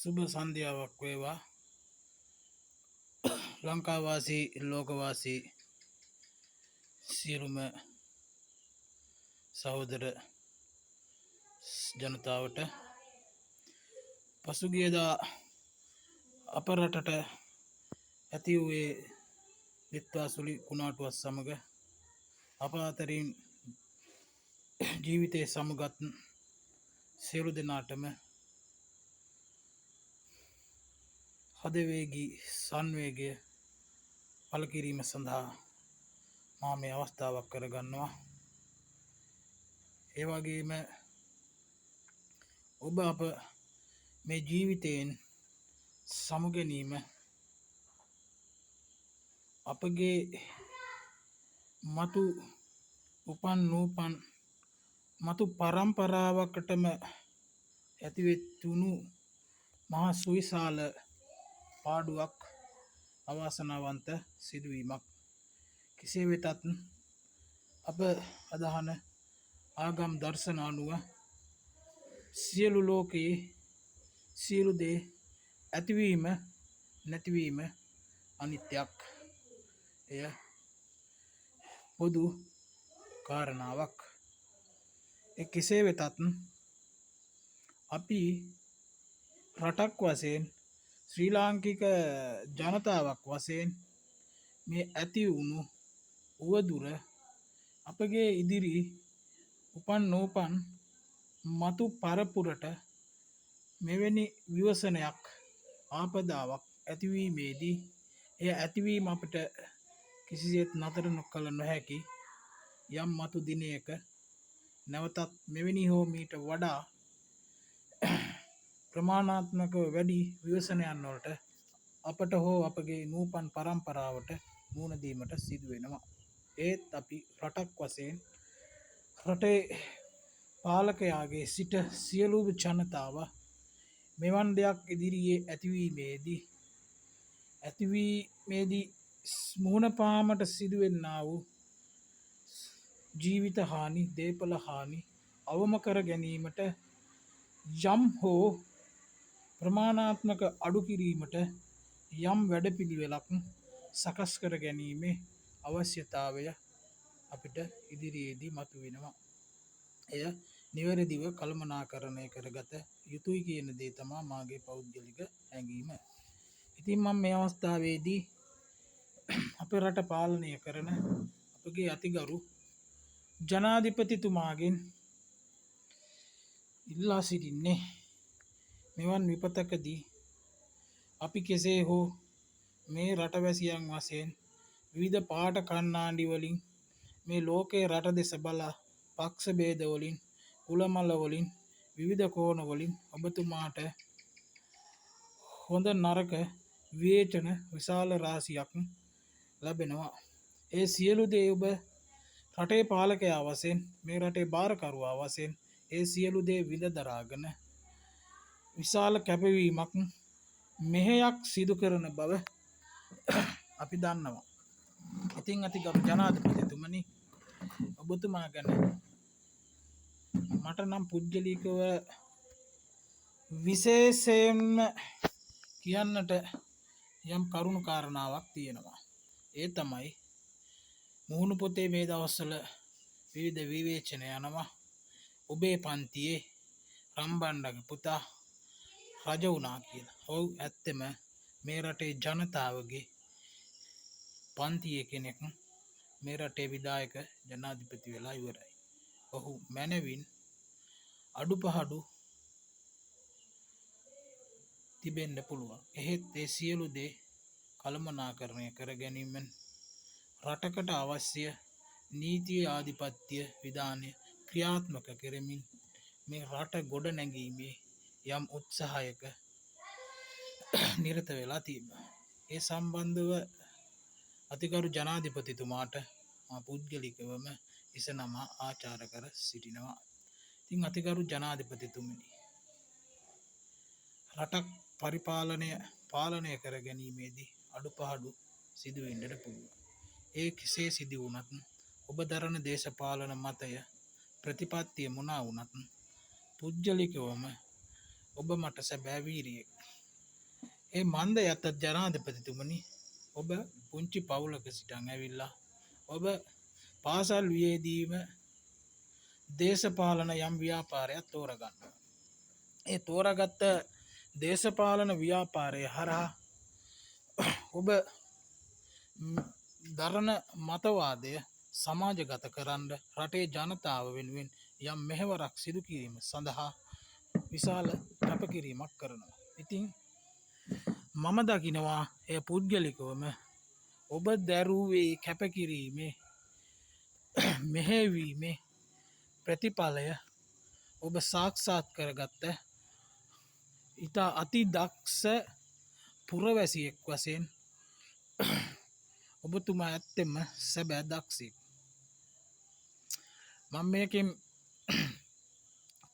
සුබ සන්ධ්‍යාවක් වේවා ලංකාවාසී ලෝකවාසී සියලුම සහෝදර ජනතාවට පසුගියදා අප රටට ඇති වූයේ විත්වාසුලි කුණාටුවත් සමග අප අතරින් ජීවිතය සමගත් සියලු දෙනාටම හදවේගී සංවේගය පළකිරීම සඳහා මා මේ අවස්ථාවක් කරගන්නවා. ඒවගේම ඔබ අප මේ ජීවිතයෙන් සමුගැනීම අපගේ මතු උපන් නූපන් මතු පරම්පරාවකටම ඇතිවෙත්තුුණු මහා සුවිශාල පාඩුවක් අවාසනාවන්ත සිදුවීමක්. කෙසේ වෙතත් අප අදහන ආගම් දර්ශන අනුව සියලු ලෝකයේ සියලු දේ ඇතිවීම නැතිවීම අනිත්‍යයක්. එය පොදු කාරණාවක්. කෙසේ වෙතත් අපි රටක් වශයෙන් ශ්‍රී ලාංකික ජනතාවක් වශයෙන් මේ ඇති වුණු උවදුර අපගේ ඉදිරි උපන් නෝපන් මතු පරපුරට මෙවැනි විවසනයක් ආපදාවක් ඇතිවීමේදී එය ඇතිවීම අපට කිසිසේත් නතර නොකළ නොහැකි යම් මතු දිනයක නැවතත් මෙවැනි හෝ මීට වඩා ප්‍රමාණාත්මකව වැඩි විවසනයන් වලට අපට හෝ අපගේ නූපන් පරම්පරාවට මුහුණදීමට සිදුවෙනවා. ඒත් අපි රටක් වශයෙන් රටේ පාලකයාගේ සිට සියලුම ජනතාව මෙවන් දෙයක් ඉදිරියේ ඇතිවීමේදී මුහුණපාමට සිදුවෙන්නා වූ ජීවිත හානි දේපල හානි අවම කර ගැනීමට යම් හෝ ප්‍රමාණාත්මක අඩු කිරීමට යම් වැඩපිළිවෙලක් සකස් කර ගැනීමේ අවශ්‍යතාවය අපිට ඉදිරියේදී මතු වෙනවා. එය නිවැරදිව කළමනාකරණය කරගත යුතුයි කියන දේ තමා මාගේ පෞද්ගලික හැඟීම. ඉතින් මම මේ අවස්ථාවේදී අප රට පාලනය කරන අපගේ අතිගරු ජනාධිපතිතුමාගෙන් ඉල්ලා සිටින්නේ මෙවන් විපතකදී අපි කෙසේ හෝ මේ රටවැසියන් වශයෙන් විවිධ පාට කන්නාඩිවලින් මේ ලෝකයේ රට දෙස බලා පක්ෂ භේදවලින් කුලමලවලින් විවිධ කෝණවලින් ඔබතුමාට හොඳ නරක විවේචන විශාල රාශියක් ලැබෙනවා. ඒ සියලු දේ ඔබ රටේ පාලකයා වශයෙන් මේ රටේ භාරකරුවා වශයෙන් ඒ සියලු දේ විඳ දරාගෙන විශාල කැපවීමක් මෙහෙයක් සිදු කරන බව අපි දන්නවා. ඉතින් අතිගරු ජනාධිපතිතුමනි, ඔබතුමා ගැන මට නම් පුද්ගලිකව විශේෂයෙන්ම කියන්නට යම් කරුණු කාරණාවක් තියෙනවා. ඒ තමයි මුහුණු පොතේ මේ දවස්වල විවිධ විවේචන යනවා. ඔබේ පන්තියේ රම්බණ්ඩගේ පුතා රජ වුණා කියලා. ඔව්, ඇත්තම මේ රටේ ජනතාවගේ පන්තියේ කෙනෙක් මේ රටේ විධායක ජනාධිපති වෙලා ඉවරයි. ඔහු මැනවින් අඩුපහඩු තිබෙන්න පුළුවන්. එහෙත් ඒ සියලු දේ කළමනාකරණය කර ගැනීමෙන් රටකට අවශ්‍ය නීතිය ආධිපත්‍ය විධානය ක්‍රියාත්මක කරමින් මේ රට ගොඩ නැගීමේ යම් උත්සාහයක නිරත වෙලා තිබෙනවා. ඒ සම්බන්ධව අතිගරු ජනාධිපතිතුමාට පුද්ගලිකවම ඉසනම ආචාර කර සිටිනවා. ඉතින් අතිගරු ජනාධිපතිතුමනි, රටක් පාලනය කර ගැනීමේදී අඩුපහඩු සිදුවෙන්නට පුළුවන්. ඒ කෙසේ සිදු වුණත් ඔබ දරන දේශපාලන මතය ප්‍රතිපත්තිය මොනා වුණත් පුද්ගලිකවම ඔබ මට සැබෑ වීරියෙක්. ඒ මන්ද යත ජනාධිපතිතුමනි, ඔබ පුංචි පවුලක සිටන් ඇවිල්ලා ඔබ පාසල් වියේදීම දේශපාලන යම් ව්‍යාපාරයක් තෝරගන්න. ඒ තෝරගත්ත දේශපාලන ව්‍යාපාරය හරහා ඔබ දරණ මතවාදය සමාජගත කරන්න රටේ ජනතාව වෙනුවෙන් යම් මෙහෙවරක් සිදු කිරීම සඳහා විශාල කැපකිරීමක් කරනවා. ඉතින් මම දකිනවා එය පුද්ගලිකවම ඔබ දැරුවේ කැපකිරීමේ මෙහෙවීමේ ප්‍රතිඵලය ඔබ සාක්ෂාත් කරගත්ත ඉතා අති දක්ෂ පුරවැසියෙක් වශයෙන් ඔබතුමා ඇත්තෙම සැබෑ දක්ෂෙක්. මම මේකෙන්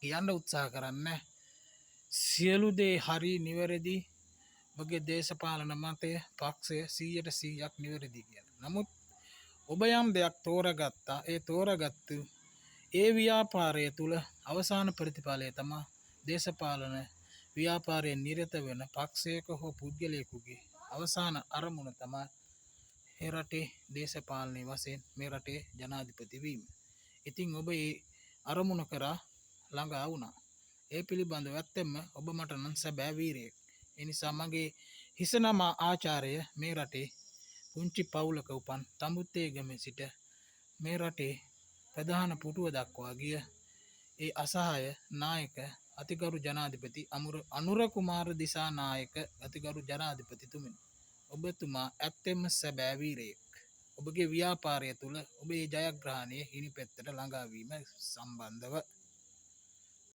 කියන්න උත්සාහ කරන්න සියලු දේ හරි නිවැරදි ඔබගේ දේශපාලන මතය පක්ෂය 100% නිවැරදි කියන. නමුත් ඔබ යම් දෙයක් තෝරගත්තා. ඒ තෝරගත්තු ඒ ව්‍යාපාරය තුළ අවසාන ප්‍රතිඵලය තමා දේශපාලන ව්‍යාපාරයෙන් නිරත වෙන පක්ෂයක හෝ පුද්ගලයෙකුගේ අවසාන අරමුණ තමා ඒ රටේ දේශපාලනය වශයෙන් මේ රටේ ජනාධිපති වීම. ඉතින් ඔබ ඒ අරමුණ කරා ළඟා වුණා. ඒ පිළිබඳව ඇත්තෙන්ම ඔබ මට නම් සැබෑ වීරයෙක්. ඒ නිසා මගේ හිස නමා ආචාර්ය මේ රටේ පුංචි පවුලක උපන් තඹුත්තේගමේ සිට මේ රටේ ප්‍රධාන පුටුව දක්වා ගිය ඒ අසහාය නායක අතිගරු ජනාධිපති අනුර කුමාර දිසානායක අතිගරු ජනාධිපතිතුමනි, ඔබතුමා ඇත්තෙම සැබෑ වීරයෙක්. ඔබගේ ව්‍යාපාරය තුළ ඔබේ ජයග්‍රහණය හිමි පැත්තට ළඟාවීම සම්බන්ධව